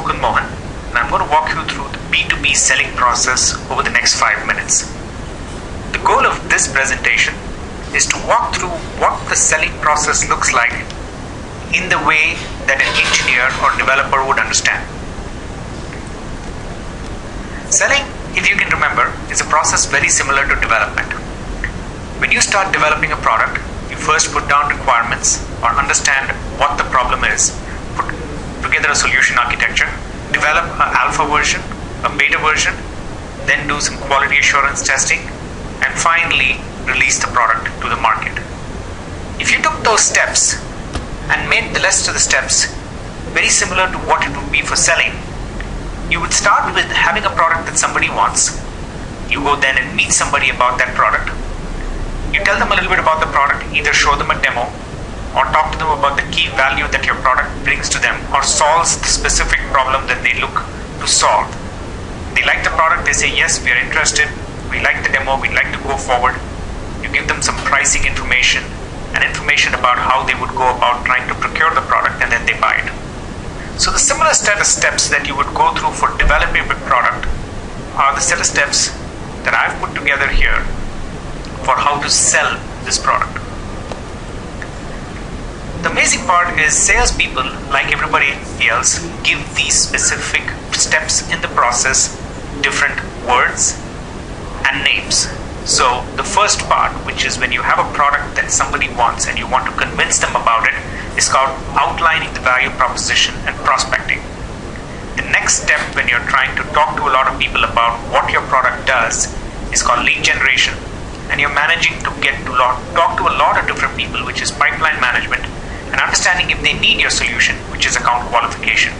Mukund Mohan, and I'm going to walk you through the B2B selling process over the next 5 minutes. The goal of this presentation is to walk through what the selling process looks like in the way that an engineer or developer would understand. Selling, if you can remember, is a process very similar to development. When you start developing a product, you first put down requirements or understand what the problem is, put together a solution architecture, develop an alpha version, a beta version, then do some quality assurance testing, and finally release the product to the market. If you took those steps and made the rest of the steps very similar to what it would be for selling, you would start with having a product that somebody wants. You go then and meet somebody about that product. You tell them a little bit about the product, either show them a demo or talk to them about the key value that your product brings to them or solves the specific problem that they look to solve. They like the product, they say, yes, we are interested, we like the demo, we'd like to go forward. You give them some pricing information and information about how they would go about trying to procure the product, and then they buy it. So the similar set of steps that you would go through for developing a product are the set of steps that I've put together here for how to sell this product. The amazing part is salespeople, like everybody else, give these specific steps in the process different words and names. So the first part, which is when you have a product that somebody wants and you want to convince them about it, is called outlining the value proposition and prospecting. The next step when you're trying to talk to a lot of people about what your product does is called lead generation. And you're managing to talk to a lot of different people, which is pipeline management, and understanding if they need your solution, which is account qualification.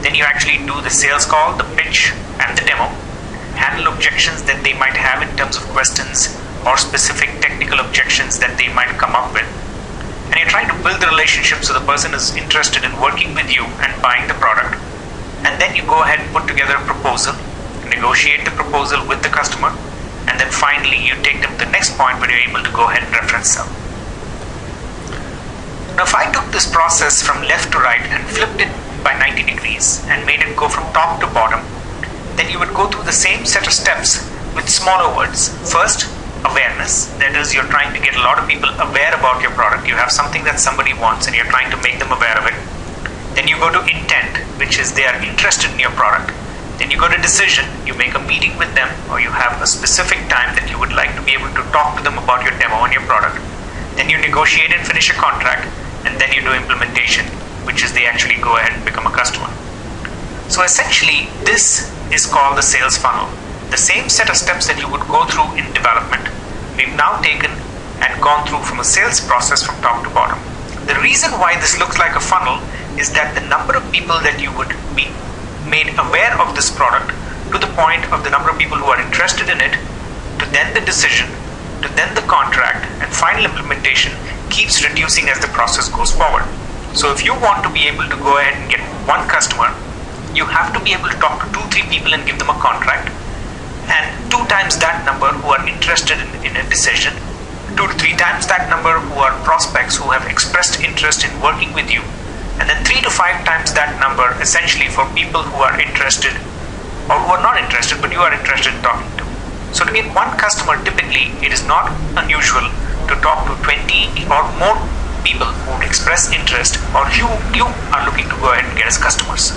Then you actually do the sales call, the pitch, and the demo, handle objections that they might have in terms of questions or specific technical objections that they might come up with. And you're trying to build the relationship so the person is interested in working with you and buying the product. And then you go ahead and put together a proposal, negotiate the proposal with the customer, and then finally you take them to the next point where you're able to go ahead and reference sell. Now if I took this process from left to right and flipped it by 90 degrees and made it go from top to bottom, then you would go through the same set of steps with smaller words. First, awareness. That is, you're trying to get a lot of people aware about your product. You have something that somebody wants and you're trying to make them aware of it. Then you go to intent, which is they are interested in your product. Then you go to decision, you make a meeting with them, or you have a specific time that you would like to be able to talk to them about your demo and your product. Then you negotiate and finish a contract, and then you do implementation, which is they actually go ahead and become a customer. So essentially, this is called the sales funnel. The same set of steps that you would go through in development, we've now taken and gone through from a sales process from top to bottom. The reason why this looks like a funnel is that the number of people that you would be made aware of this product to the point of the number of people who are interested in it, to then the decision, to then the contract, and final implementation keeps reducing as the process goes forward. So if you want to be able to go ahead and get one customer, you have to be able to talk to 2-3 people and give them a contract, and 2 times that number who are interested in a decision, 2 to 3 times that number who are prospects who have expressed interest in working with you, and then 3 to 5 times that number essentially for people who are interested or who are not interested but you are interested in talking to. So to get one customer, typically it is not unusual to talk to 20 or more people who would express interest or you are looking to go ahead and get as customers.